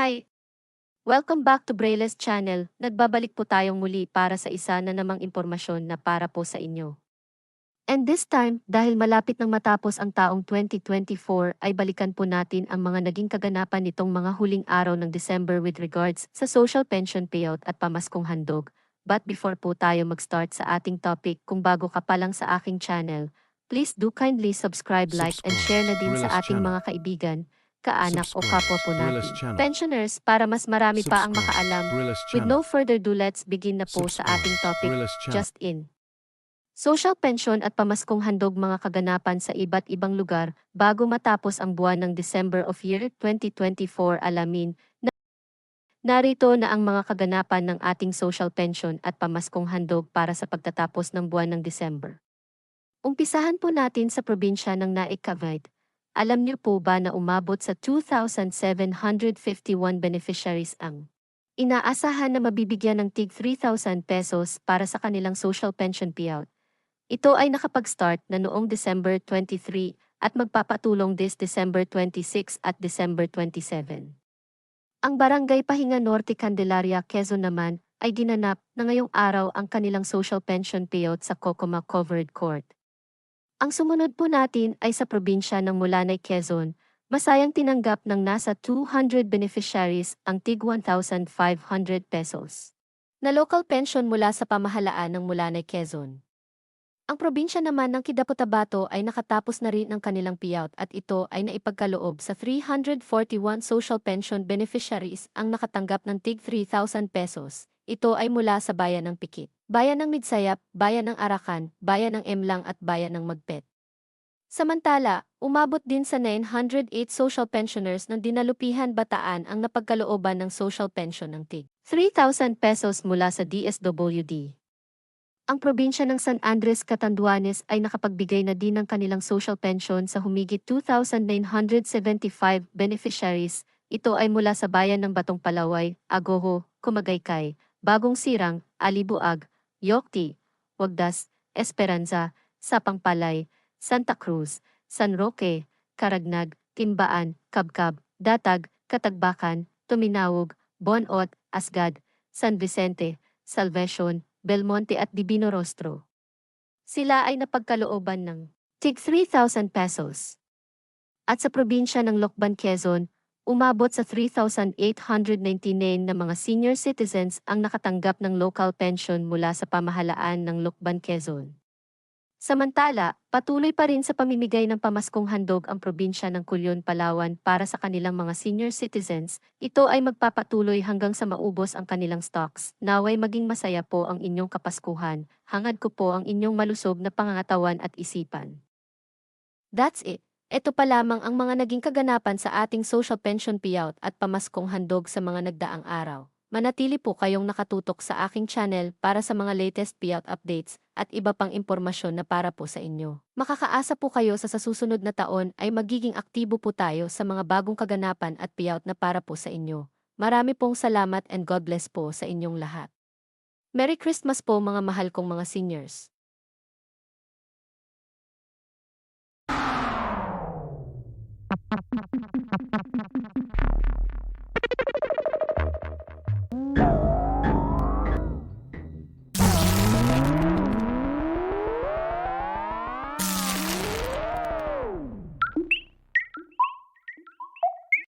Hi! Welcome back to Braille's channel. Nagbabalik po tayong muli para sa isa na namang impormasyon na para po sa inyo. And this time, dahil malapit nang matapos ang taong 2024, ay balikan po natin ang mga naging kaganapan nitong mga huling araw ng December with regards sa social pension payout at pamaskong handog. But before po tayo mag-start sa ating topic, kung bago ka pa lang sa aking channel, please do kindly subscribe, like, and share na din sa Brilla's ating channel. mga kaibigan, kaanak o Subscribe kapwa po Brilla's natin. channel. Pensioners, para mas marami pa ang Subscribe makaalam. Brilla's With no channel. further ado, let's begin na po sa Subscribe ating topic, Brilla's channel. just in. Social pension at pamaskong handog, mga kaganapan sa iba't ibang lugar bago matapos ang buwan ng December of year 2024. Alamin na narito na ang mga kaganapan ng ating social pension at pamaskong handog para sa pagtatapos ng buwan ng December. Umpisahan po natin sa probinsya ng Naik Cavite. Alam niyo po ba na umabot sa 2,751 beneficiaries ang inaasahan na mabibigyan ng tig 3,000 pesos para sa kanilang social pension payout? Ito ay nakapag-start na noong December 23 at magpapatulong this December 26 at December 27. Ang Barangay Pahinga Norte, Candelaria, Quezon naman ay ginanap na ngayong araw ang kanilang social pension payout sa Cocoma Covered Court. Ang sumunod po natin ay sa probinsya ng Mulanay, Quezon. Masayang tinanggap ng nasa 200 beneficiaries ang tig 1,500 pesos na local pension mula sa pamahalaan ng Mulanay, Quezon. Ang probinsya naman ng Kidapo-Tabato ay nakatapos na rin ang kanilang payout at ito ay naipagkaloob sa 341 social pension beneficiaries ang nakatanggap ng tig 3,000 pesos. Ito ay mula sa bayan ng Pikit, bayan ng Midsayap, bayan ng Arakan, bayan ng Emlang at bayan ng Magpet. Samantala, umabot din sa 908 social pensioners ng Dinalupihan, Bataan ang napagkalooban ng social pension ng tig 3,000 pesos mula sa DSWD. Ang probinsya ng San Andres, Catanduanes ay nakapagbigay na din ng kanilang social pension sa humigit 2,975 beneficiaries. Ito ay mula sa bayan ng Batong Palaway, Agoho, Kumagaycay, Bagong Sirang, Alibuag, Yokti, Wagdas, Esperanza, Sapang-Palay, Santa Cruz, San Roque, Caragnag, Timbaan, Kabkab, Datag, Katagbakan, Tuminawog, Bonot, Asgad, San Vicente, Salvacion, Belmonte at Divino Rostro. Sila ay napagkalooban ng tig 3,000 pesos. At sa probinsya ng Lokban, Quezon, umabot sa 3,899 na mga senior citizens ang nakatanggap ng local pension mula sa pamahalaan ng Lokban, Quezon. Samantala, patuloy pa rin sa pamimigay ng pamaskong handog ang probinsya ng Culion, Palawan para sa kanilang mga senior citizens. Ito ay magpapatuloy hanggang sa maubos ang kanilang stocks. Naway maging masaya po ang inyong Kapaskuhan. Hangad ko po ang inyong malusog na pangangatawan at isipan. That's it. Ito pa lamang ang mga naging kaganapan sa ating social pension payout at pamaskong handog sa mga nagdaang araw. Manatili po kayong nakatutok sa aking channel para sa mga latest payout updates at iba pang impormasyon na para po sa inyo. Makakaasa po kayo sa susunod na taon ay magiging aktibo po tayo sa mga bagong kaganapan at payout na para po sa inyo. Marami pong salamat and God bless po sa inyong lahat. Merry Christmas po, mga mahal kong mga seniors.